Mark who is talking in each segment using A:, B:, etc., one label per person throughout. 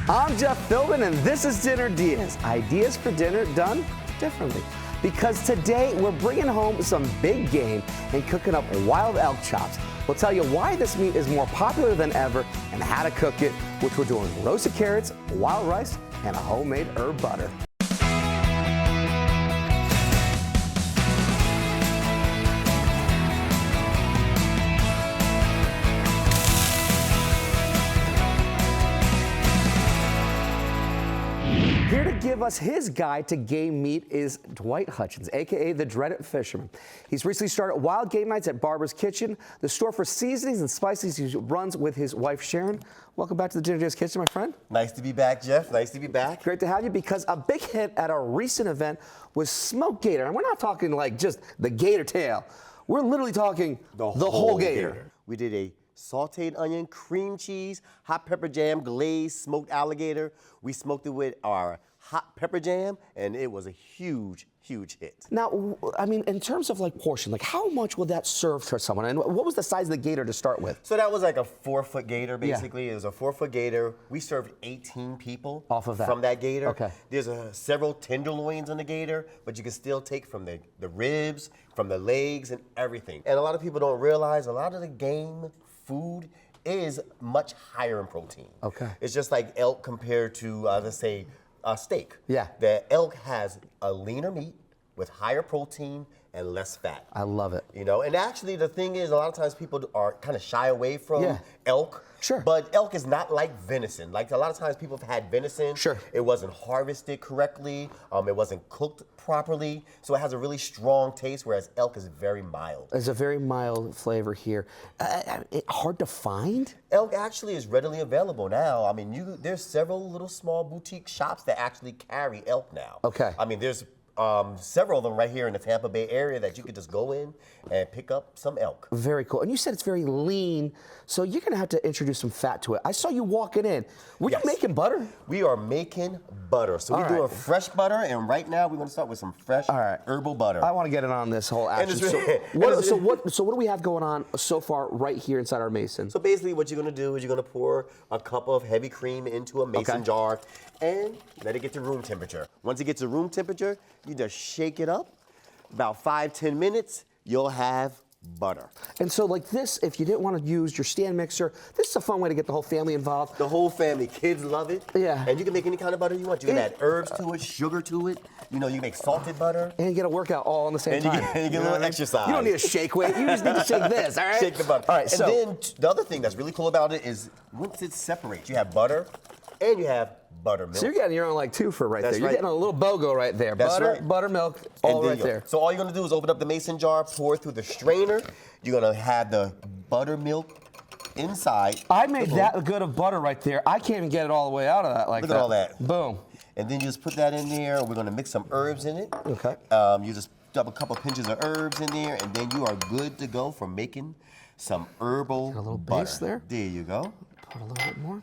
A: I'm Jeff Philbin, and this is Dinner DeeAs. Ideas for dinner done differently. Because today we're bringing home some big game and cooking up wild elk chops. We'll tell you why this meat is more popular than ever and how to cook it, which we're doing roasted carrots, wild rice, and a homemade herb butter. Here to give us his guide to game meat is Dwight Hutchins, aka the Dreaded Fisherman. He's recently started Wild Game Nights at Barbara's Kitchen, the store for seasonings and spices he runs with his wife Sharon. Welcome back to the Dinner DeeAs Kitchen, my friend.
B: Nice to be back, Jeff. Nice to be back.
A: Great to have you, because a big hit at our recent event was smoked gator. And we're not talking like just the gator tail. We're literally talking the whole gator.
B: We did a sauteed onion, cream cheese, hot pepper jam, glazed smoked alligator. We smoked it with our hot pepper jam, and it was a huge, huge hit.
A: Now, I mean, in terms of like portion, like how much would that serve for someone? And what was the size of the gator to start with?
B: So that was like a 4-foot gator, basically. Yeah. It was a 4-foot gator. We served 18 people
A: off of that.
B: From that gator.
A: Okay.
B: There's several tenderloins on the gator, but you can still take from the ribs, from the legs, and everything. And a lot of people don't realize a lot of the game food is much higher in protein.
A: Okay.
B: It's just like elk compared to, let's say, steak.
A: Yeah.
B: The elk has a leaner meat with higher protein and less fat.
A: I love it.
B: You know, and actually the thing is, a lot of times people are kind of shy away from elk.
A: Sure.
B: But elk is not like venison. Like a lot of times people have had venison.
A: Sure.
B: It wasn't harvested correctly. It wasn't cooked properly. So it has a really strong taste, whereas elk is very mild.
A: There's a very mild flavor here. Hard to find?
B: Elk actually is readily available now. I mean, there's several little small boutique shops that actually carry elk now.
A: Okay.
B: I mean, there's several of them right here in the Tampa Bay area that you could just go in and pick up some elk.
A: Very cool. And you said it's very lean, so you're gonna have to introduce some fat to it. I saw you walking in. Were you making butter?
B: We are making butter. So we're doing fresh butter, and right now we're gonna start with some fresh herbal butter.
A: I want to get in on this whole action. So what do we have going on so far right here inside our mason?
B: So basically what you're gonna do is you're gonna pour a cup of heavy cream into a mason jar and let it get to room temperature. Once it gets to room temperature, you just shake it up. About 5-10 minutes, you'll have butter.
A: And so like this, if you didn't want to use your stand mixer, this is a fun way to get the whole family involved.
B: The whole family, kids love it.
A: Yeah.
B: And you can make any kind of butter you want. You can add herbs to it, sugar to it. You know, you make salted butter.
A: And you get a workout all on the same time.
B: And you get a little exercise.
A: You don't need a shake weight. You just need to shake this, all right?
B: Shake the butter.
A: All right,
B: and then the other thing that's really cool about it is once it separates, you have butter and you have buttermilk.
A: So you're getting your own like twofer right there. You're
B: right.
A: getting a little BOGO right there.
B: That's
A: butter,
B: right.
A: buttermilk, all right there.
B: So all you're gonna do is open up the mason jar, pour it through the strainer. You're gonna have the buttermilk inside.
A: I made that good of butter right there. I can't even get it all the way out of that like that.
B: Look at all that.
A: Boom.
B: And then you just put that in there. We're gonna mix some herbs in it.
A: Okay.
B: You just dump a couple pinches of herbs in there, and then you are good to go for making some herbal
A: a little
B: butter.
A: base there.
B: There you go.
A: Put a little bit more.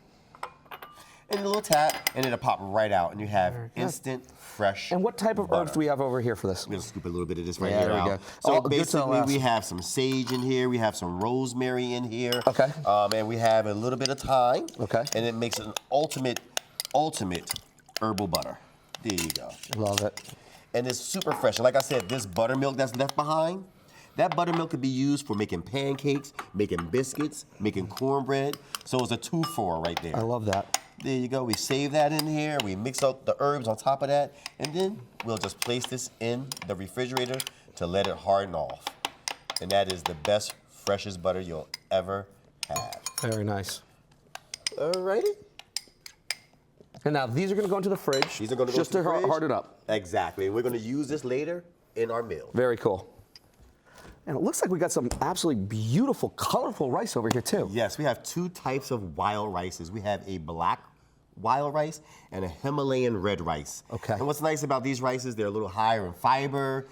B: And a little tap, and it'll pop right out, and you have instant, fresh
A: And what type of
B: butter.
A: herbs do we have over here for this?
B: We're gonna scoop a little bit of this right
A: Yeah,
B: here
A: there we
B: out.
A: go.
B: So
A: Good to the
B: basically,
A: last.
B: we have some sage in here, we have some rosemary in here.
A: Okay.
B: And we have a little bit of thyme.
A: Okay.
B: And it makes an ultimate herbal butter. There you go.
A: Love it.
B: And it's super fresh. And like I said, this buttermilk that's left behind, that buttermilk could be used for making pancakes, making biscuits, making cornbread. So it's a 2-for right there.
A: I love that.
B: There you go. We save that in here. We mix up the herbs on top of that. And then we'll just place this in the refrigerator to let it harden off. And that is the best, freshest butter you'll ever have.
A: Very nice.
B: Alrighty.
A: And now these are going to go into the fridge.
B: These are going to go
A: just
B: to the
A: to
B: fridge.
A: harden up.
B: Exactly. We're going to use this later in our meal.
A: Very cool. And it looks like we got some absolutely beautiful, colorful rice over here too.
B: Yes, we have two types of wild rices. We have a black wild rice and a Himalayan red rice.
A: Okay.
B: And what's nice about these rices, they're a little higher in fiber,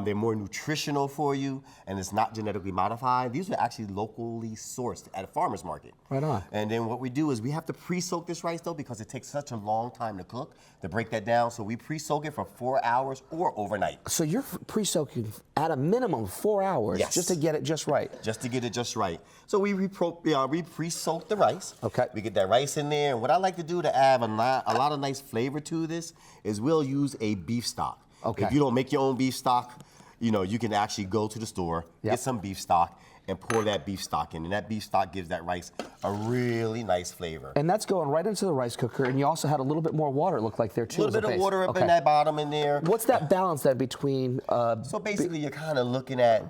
B: they're more nutritional for you, and it's not genetically modified. These are actually locally sourced at a farmer's market.
A: Right on.
B: And then what we do is we have to pre-soak this rice though because it takes such a long time to cook, to break that down. So we pre-soak it for 4 hours or overnight.
A: So you're pre-soaking at a minimum 4 hours just to get it just right.
B: Just to get it just right. So we pre-soak the rice.
A: Okay.
B: We get that rice in there, and what I like to do to to add a lot of nice flavor to this is we'll use a beef stock.
A: Okay.
B: If you don't make your own beef stock, you can actually go to the store, get some beef stock, and pour that beef stock in. And that beef stock gives that rice a really nice flavor.
A: And that's going right into the rice cooker. And you also had a little bit more water, it looked like there too.
B: A little bit of water up in that bottom in there.
A: What's that balance then between?
B: So basically, you're kind of looking at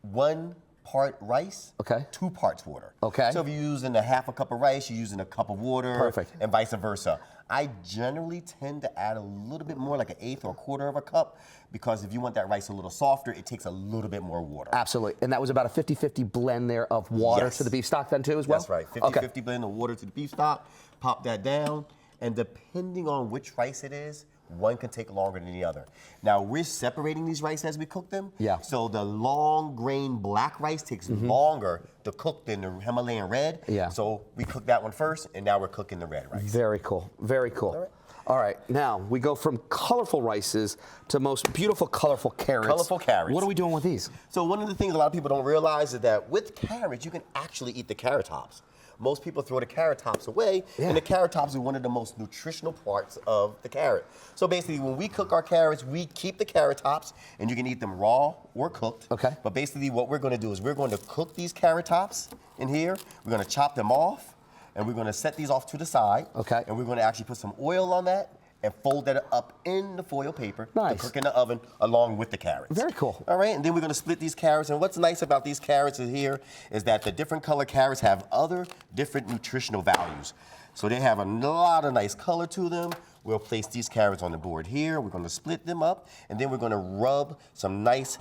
B: 1 part rice, 2 parts water.
A: Okay.
B: So if you're using a half a cup of rice, you're using a cup of water.
A: Perfect.
B: And vice versa. I generally tend to add a little bit more, like an eighth or a quarter of a cup, because if you want that rice a little softer, it takes a little bit more water.
A: Absolutely. And that was about a 50-50 blend there of water to the beef stock then too as well?
B: That's right. 50-50 blend of water to the beef stock. Pop that down. And depending on which rice it is, one can take longer than the other. Now, we're separating these rice as we cook them.
A: Yeah.
B: So the long grain black rice takes longer to cook than the Himalayan red.
A: Yeah.
B: So we cook that one first, and now we're cooking the red rice.
A: Very cool. Very cool. All right. Now, we go from colorful rices to most beautiful, colorful carrots.
B: Colorful carrots.
A: What are we doing with these?
B: So one of the things a lot of people don't realize is that with carrots, you can actually eat the carrot tops. Most people throw the carrot tops away, and the carrot tops are one of the most nutritional parts of the carrot. So basically, when we cook our carrots, we keep the carrot tops, and you can eat them raw or cooked.
A: Okay.
B: But basically, what we're going to do is we're going to cook these carrot tops in here. We're going to chop them off, and we're going to set these off to the side.
A: Okay.
B: And we're going to actually put some oil on that and fold that up in the foil paper to cook in the oven along with the carrots.
A: Very cool.
B: All right, and then we're going to split these carrots. And what's nice about these carrots is that the different color carrots have other different nutritional values. So they have a lot of nice color to them. We'll place these carrots on the board here. We're going to split them up, and then we're going to rub some nice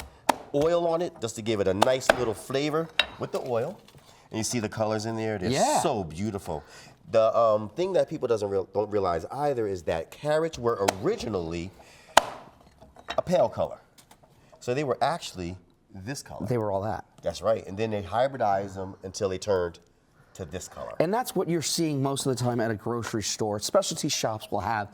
B: oil on it just to give it a nice little flavor with the oil. And you see the colors in there? They're so beautiful. The thing that people don't realize either is that carrots were originally a pale color. So they were actually this color.
A: They were all that.
B: That's right. And then they hybridized them until they turned to this color.
A: And that's what you're seeing most of the time at a grocery store. Specialty shops will have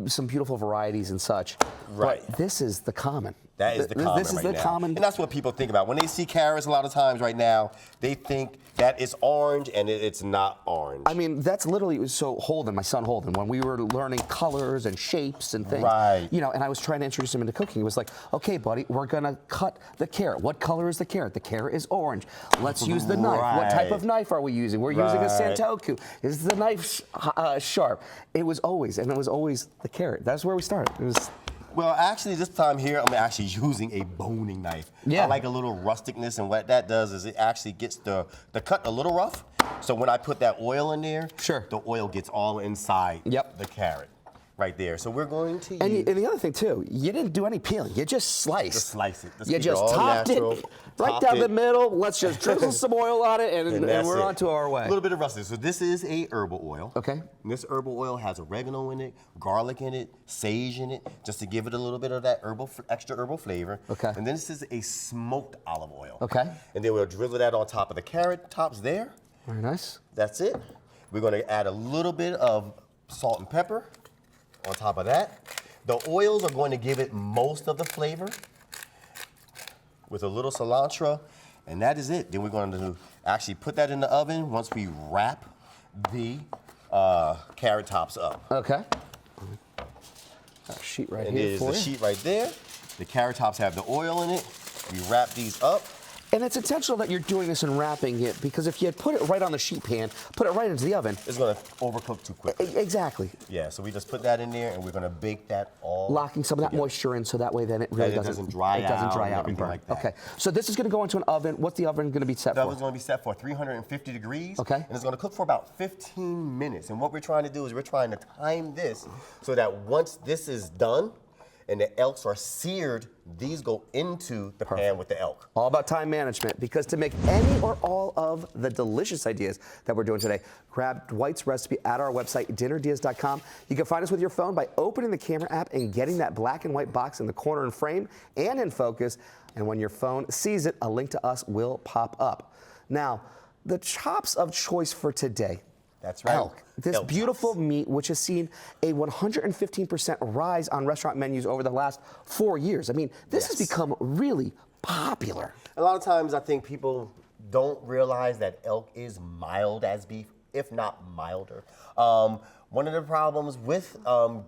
A: some beautiful varieties and such.
B: Right.
A: But this is the common.
B: That is the common
A: This is
B: right
A: the
B: now.
A: common.
B: And that's what people think about. When they see carrots a lot of times right now, they think that it's orange, and it's not orange.
A: I mean, that's literally, so Holden, my son Holden, when we were learning colors and shapes and things, and I was trying to introduce him into cooking, it was like, okay, buddy, we're gonna cut the carrot. What color is the carrot? The carrot is orange. Let's use the knife. What type of knife are we using? We're using a Santoku. Is the knife sharp? It was always the carrot. That's where we started. It was.
B: Well, actually, this time here, I'm actually using a boning knife.
A: Yeah.
B: I like a little rusticness, and what that does is it actually gets the cut a little rough. So when I put that oil in there, the oil gets all inside the carrot right there. So we're going to use...
A: And the other thing, too, you didn't do any peeling. You just sliced.
B: Just slice it.
A: You just topped it right down the middle. Let's just drizzle some oil on it, and we're on to our way.
B: A little bit of rustic. So this is a herbal oil.
A: Okay.
B: And this herbal oil has oregano in it, garlic in it, sage in it, just to give it a little bit of that extra herbal flavor.
A: Okay.
B: And then this is a smoked olive oil.
A: Okay.
B: And then we'll drizzle that on top of the carrot tops there.
A: Very nice.
B: That's it. We're going to add a little bit of salt and pepper on top of that. The oils are going to give it most of the flavor with a little cilantro, and that is it. Then we're going to actually put that in the oven once we wrap the carrot tops up.
A: Okay. Got a sheet right here for you.
B: And there's the sheet right there. The carrot tops have the oil in it. We wrap these up.
A: And it's intentional that you're doing this and wrapping it, because if you had put it right on the sheet pan, put it right into the oven,
B: it's going to overcook too quick.
A: Exactly.
B: Yeah, so we just put that in there, and we're going to bake that all
A: locking some of that moisture in, so that way then it really doesn't
B: dry out.
A: It doesn't dry out and burn.
B: Like that.
A: Okay, so this is going to go into an oven. What's the oven going to be set for?
B: The oven's going to be set for 350 degrees.
A: Okay.
B: And it's going to cook for about 15 minutes. And what we're trying to do is we're trying to time this so that once this is done, and the elks are seared, these go into the pan with the elk.
A: All about time management, because to make any or all of the delicious ideas that we're doing today, grab Dwight's recipe at our website, dinnerdeas.com. You can find us with your phone by opening the camera app and getting that black and white box in the corner and frame and in focus. And when your phone sees it, a link to us will pop up. Now, the chops of choice for today.
B: That's right.
A: Elk. This
B: elk
A: beautiful meat, which has seen a 115% rise on restaurant menus over the last 4 years. I mean, this has become really popular.
B: A lot of times I think people don't realize that elk is mild as beef, if not milder. One of the problems with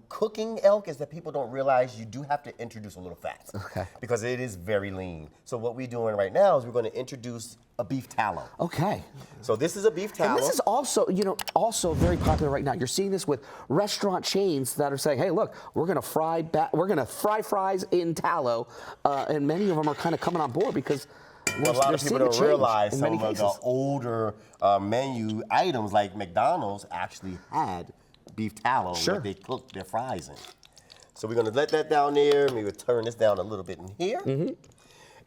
B: cooking elk is that people don't realize you do have to introduce a little fat.
A: Okay.
B: Because it is very lean. So what we're doing right now is we're going to introduce a beef tallow.
A: Okay.
B: So this is a beef tallow.
A: And this is also, also very popular right now. You're seeing this with restaurant chains that are saying, "Hey, look, we're going to fry fries in tallow," and many of them are kind of coming on board because
B: a lot of people don't realize some of
A: cases.
B: the older menu items like McDonald's actually had beef tallow that they cooked their fries in. So we're going to let that down there. Maybe turn this down a little bit in here.
A: Mm-hmm.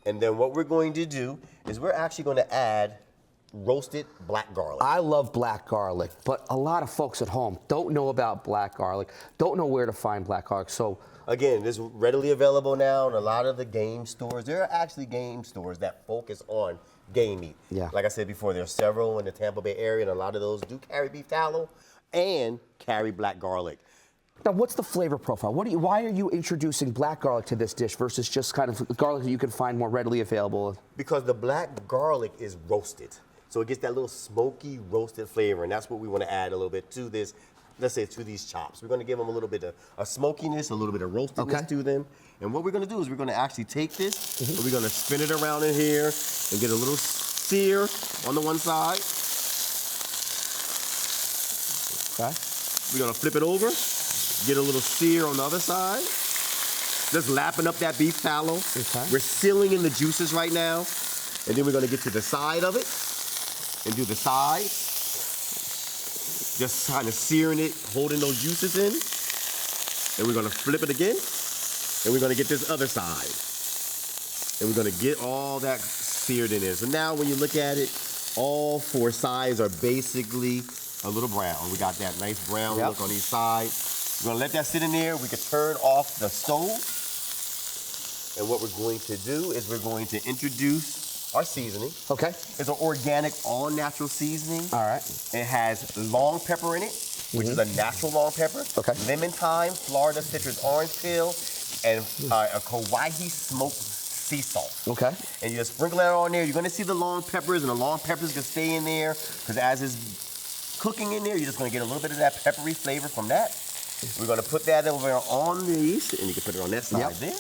B: And then what we're going to do is we're actually going to add roasted black garlic.
A: I love black garlic, but a lot of folks at home don't know about black garlic, don't know where to find black garlic. So
B: again, this is readily available now in a lot of the game stores. There are actually game stores that focus on game meat.
A: Yeah.
B: Like I said before, there are several in the Tampa Bay area, and a lot of those do carry beef tallow and carry black garlic.
A: now, what's the flavor profile? Why are you introducing black garlic to this dish versus just kind of garlic that you can find more readily available?
B: Because the black garlic is roasted. So it gets that little smoky roasted flavor, and that's what we want to add a little bit to this, let's say to these chops. We're going to give them a little bit of a smokiness, a little bit of roastedness to them. And what we're going to do is we're going to actually take this, and we're going to spin it around in here and get a little sear on the one side.
A: Okay.
B: We're going to flip it over, get a little sear on the other side. Just lapping up that beef tallow.
A: Okay.
B: We're sealing in the juices right now. And then we're going to get to the side of it and do the sides. Just kind of searing it, holding those juices in. And we're going to flip it again. And we're going to get this other side. And we're going to get all that seared in there. So now when you look at it, all four sides are basically a little brown. We got that nice brown look on each side. We're going to let that sit in there. We can turn off the stove. And what we're going to do is we're going to introduce our seasoning.
A: Okay.
B: It's an organic, all-natural seasoning.
A: All right.
B: It has long pepper in it, which is a natural long pepper.
A: Okay.
B: Lemon thyme, Florida citrus orange peel, and a Kauai smoked sea salt.
A: Okay.
B: And you just sprinkle that on there. You're going to see the long peppers, and the long peppers can stay in there because as it's cooking in there, you're just going to get a little bit of that peppery flavor from that. We're going to put that over on these, and you can put it on that side there.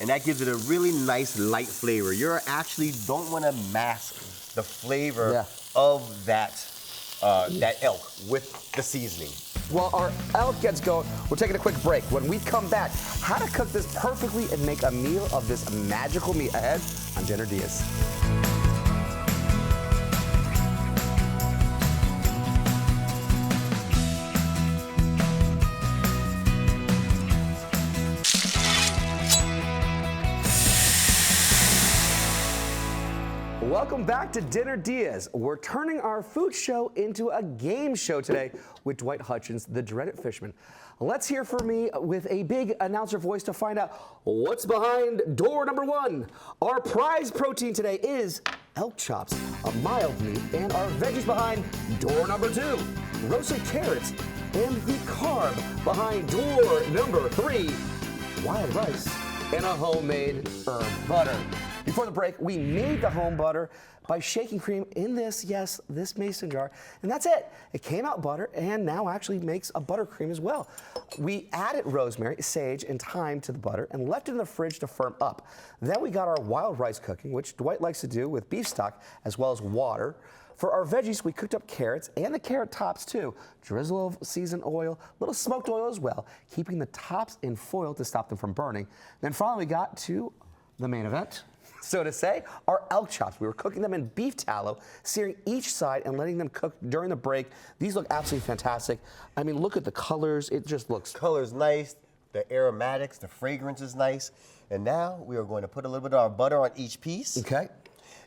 B: And that gives it a really nice light flavor. You actually don't want to mask the flavor of that elk with the seasoning.
A: Well, our elk gets going. We're taking a quick break. When we come back, how to cook this perfectly and make a meal of this magical meat ahead on Dinner DeeAs. Welcome back to Dinner DeeAs. We're turning our food show into a game show today with Dwight Hutchins, the dreaded fisherman. Let's hear from me with a big announcer voice to find out what's behind door number one. Our prize protein today is elk chops, a mild meat, and our veggies behind door number two, roasted carrots, and the carb behind door number three, wild rice, and a homemade herb butter. Before the break, we made the home butter by shaking cream in this mason jar, and that's it. It came out butter and now actually makes a buttercream as well. We added rosemary, sage, and thyme to the butter and left it in the fridge to firm up. Then we got our wild rice cooking, which Dwight likes to do with beef stock as well as water. For our veggies, we cooked up carrots and the carrot tops too. Drizzle of seasoned oil, a little smoked oil as well, keeping the tops in foil to stop them from burning. Then finally we got to the main event, so to say, our elk chops. We were cooking them in beef tallow, searing each side and letting them cook during the break. These look absolutely fantastic. I mean, look at the colors. It just looks...
B: Color's nice, the aromatics, the fragrance is nice. And now we are going to put a little bit of our butter on each piece.
A: Okay.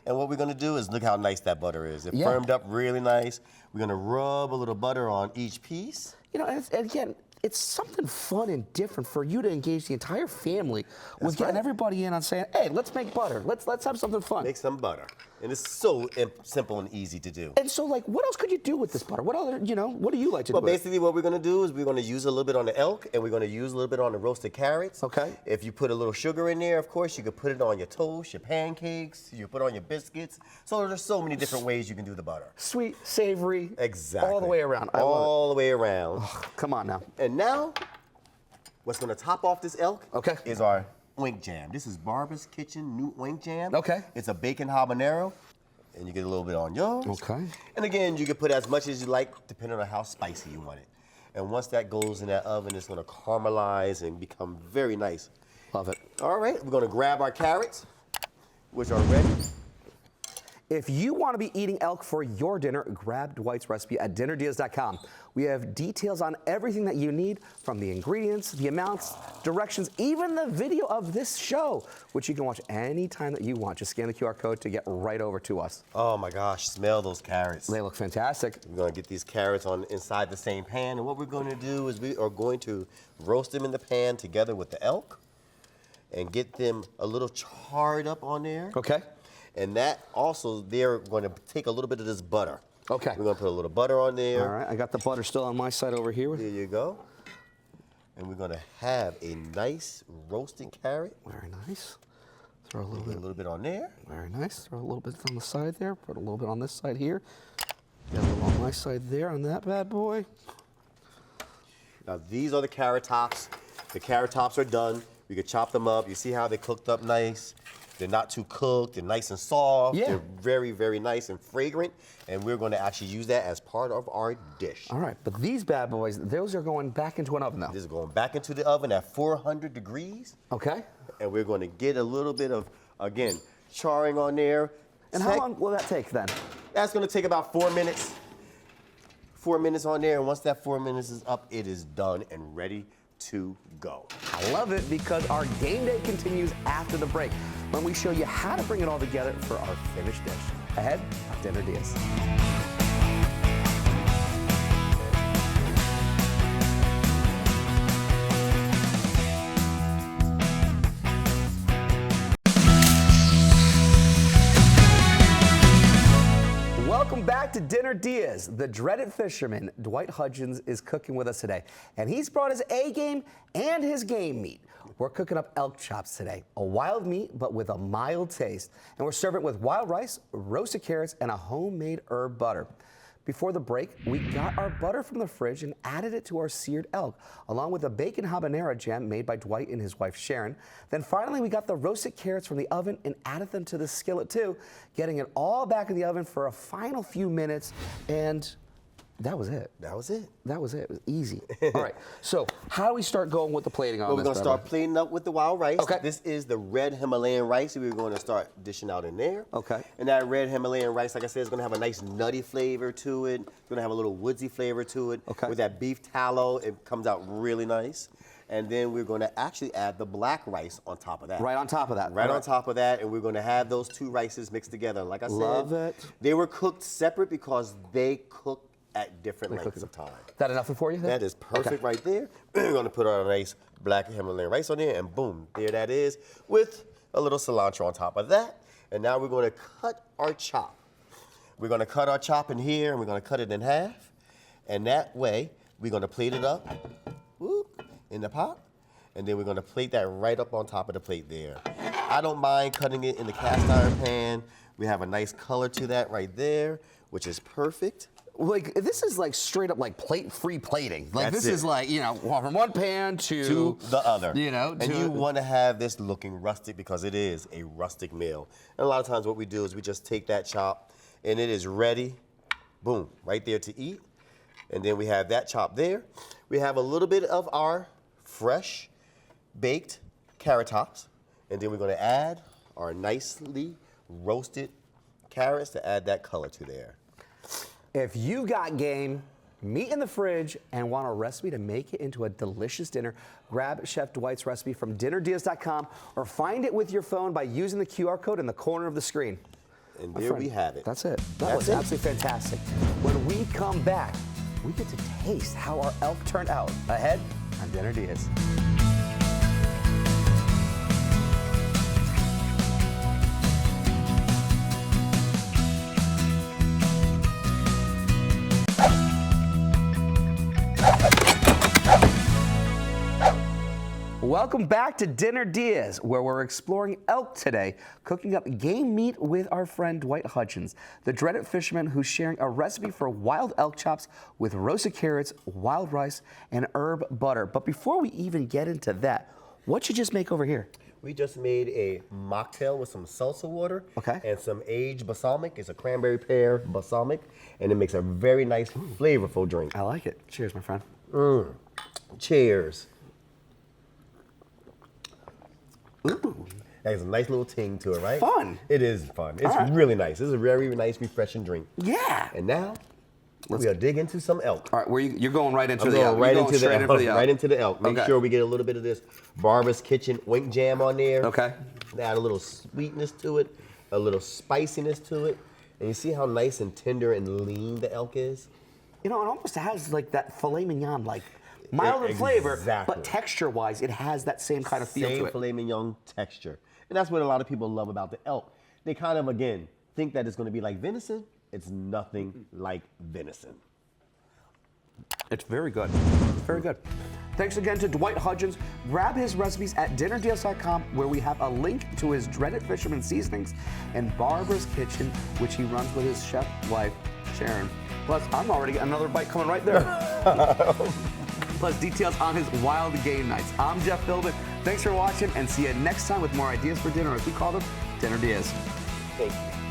B: And what we're going to do is look how nice that butter is. It firmed up really nice. We're going to rub a little butter on each piece.
A: You know, and again, it's something fun and different for you to engage the entire family with getting
B: right.
A: everybody in on saying, hey, let's make butter. Let's have something fun.
B: Make some butter. And it's so simple and easy to do.
A: And so, like, what else could you do with this butter? What other, what do you like to do
B: Well,
A: with it?
B: basically what we're going to do is we're going to use a little bit on the elk, and we're going to use a little bit on the roasted carrots.
A: Okay.
B: If you put a little sugar in there, of course, you could put it on your toast, your pancakes, you put it on your biscuits. So there's so many different ways you can do the butter.
A: Sweet, savory.
B: Exactly.
A: All the way around. I love
B: All the way around.
A: it. Come on now.
B: And now, what's going to top off this elk is our oink jam. This is Barbara's Kitchen new oink jam.
A: Okay.
B: It's a bacon habanero. And you get a little bit on yours.
A: Okay.
B: And again, you can put as much as you like, depending on how spicy you want it. And once that goes in that oven, it's gonna caramelize and become very nice.
A: Love it.
B: All right, we're gonna grab our carrots, which are ready.
A: If you want to be eating elk for your dinner, grab Dwight's recipe at dinnerdeas.com. We have details on everything that you need, from the ingredients, the amounts, directions, even the video of this show, which you can watch anytime that you want. Just scan the QR code to get right over to us.
B: Oh my gosh, smell those carrots.
A: They look fantastic.
B: We're gonna get these carrots on inside the same pan, and what we're gonna do is we are going to roast them in the pan together with the elk and get them a little charred up on there.
A: Okay.
B: And that also, they're going to take a little bit of this butter.
A: Okay.
B: We're going to put a little butter on there.
A: All right, I got the butter still on my side over here.
B: There you go. And we're going to have a nice roasted carrot.
A: Very nice. Throw a
B: A little bit on there.
A: Very nice. Throw a little bit on the side there. Put a little bit on this side here. Got a little on my side there on that bad boy.
B: Now these are the carrot tops. The carrot tops are done. We could chop them up. You see how they cooked up nice? They're not too cooked. They're nice and soft.
A: Yeah.
B: They're very, very nice and fragrant. And we're going to actually use that as part of our dish.
A: All right, but these bad boys, those are going back into an oven now.
B: This is going back into the oven at 400 degrees.
A: Okay.
B: And we're going to get a little bit of, again, charring on there.
A: And how long will that take then?
B: That's going to take about 4 minutes. 4 minutes on there, and once that 4 minutes is up, it is done and ready to go.
A: I love it because our game day continues after the break when we show you how to bring it all together for our finished dish. Ahead of Dinner Diaz. Welcome back to Dinner Diaz. The dreaded fisherman, Dwight Hudgens, is cooking with us today. And he's brought his A game and his game meat. We're cooking up elk chops today, a wild meat, but with a mild taste. And we're serving it with wild rice, roasted carrots, and a homemade herb butter. Before the break, we got our butter from the fridge and added it to our seared elk, along with a bacon habanero jam made by Dwight and his wife Sharon. Then finally, we got the roasted carrots from the oven and added them to the skillet too, getting it all back in the oven for a final few minutes, and that was it.
B: That was it.
A: That was it. It was easy. All right. So how do we start going with the plating on
B: Well,
A: this?
B: we're going to start plating up with the wild rice.
A: Okay.
B: This is the red Himalayan rice we're going to start dishing out in there.
A: Okay.
B: And that red Himalayan rice, like I said, is going to have a nice nutty flavor to it. It's going to have a little woodsy flavor to it.
A: Okay.
B: With that beef tallow, it comes out really nice. And then we're going to actually add the black rice on top of that.
A: Right on top of that.
B: Right on top of that, and we're going to have those two rices mixed together. Like I said,
A: Love it.
B: They were cooked separate because they cook at different lengths of time.
A: That enough for you?
B: That is perfect right there. We're going to put our nice black Himalayan rice on there, and boom, there that is, with a little cilantro on top of that. And now we're going to cut our chop. We're going to cut our chop in here, and we're going to cut it in half. And that way, we're going to plate it up in the pot, and then we're going to plate that right up on top of the plate there. I don't mind cutting it in the cast iron pan. We have a nice color to that right there, which is perfect.
A: Like, this is like straight up like plate-free plating. Like,
B: That's
A: this
B: it.
A: is like, from one pan to
B: the other.
A: And
B: you want to have this looking rustic because it is a rustic meal. And a lot of times what we do is we just take that chop and it is ready, boom, right there to eat. And then we have that chop there. We have a little bit of our fresh baked carrot tops. And then we're going to add our nicely roasted carrots to add that color to there.
A: If you've got game, meat in the fridge, and want a recipe to make it into a delicious dinner, grab Chef Dwight's recipe from dinnerdeas.com or find it with your phone by using the QR code in the corner of the screen.
B: And there we have it.
A: That's it. That was absolutely fantastic. When we come back, we get to taste how our elk turned out. Ahead on Dinner Diaz. Welcome back to Dinner Diaz, where we're exploring elk today, cooking up game meat with our friend Dwight Hutchins, the dreaded fisherman who's sharing a recipe for wild elk chops with roasted carrots, wild rice, and herb butter. But before we even get into that, what'd you just make over here?
B: We just made a mocktail with some salsa water and some aged balsamic. It's a cranberry pear balsamic, and it makes a very nice, flavorful drink.
A: I like it. Cheers, my friend.
B: Cheers.
A: Ooh.
B: That has a nice little ting to it, right?
A: Fun.
B: It is fun. It's really nice. This is a very nice, refreshing drink.
A: Yeah.
B: And now, we'll dig into some elk.
A: All right, you're going right into
B: I'm
A: the
B: going
A: elk.
B: right
A: You're
B: into
A: going
B: the
A: straight
B: elk.
A: into the elk.
B: Right into the elk. Make sure we get a little bit of this Barbara's Kitchen oink jam on there.
A: Okay.
B: Add a little sweetness to it, a little spiciness to it. And you see how nice and tender and lean the elk is?
A: You know, it almost has like that filet mignon, like mild in flavor, but texture-wise, it has that same kind of feel to
B: Same
A: it.
B: filet mignon texture. And that's what a lot of people love about the elk. They kind of, again, think that it's going to be like venison. It's nothing like venison.
A: It's very good. It's very good. Thanks again to Dwight Hutchins. Grab his recipes at dinnerdeals.com, where we have a link to his dreaded fisherman seasonings and Barbara's Kitchen, which he runs with his chef wife, Sharon. Plus, I'm already getting another bite coming right there. Plus, details on his wild game nights. I'm Jeff Philbin. Thanks for watching, and see you next time with more ideas for dinner, as we call them, Dinner Diaz.
B: Thank you.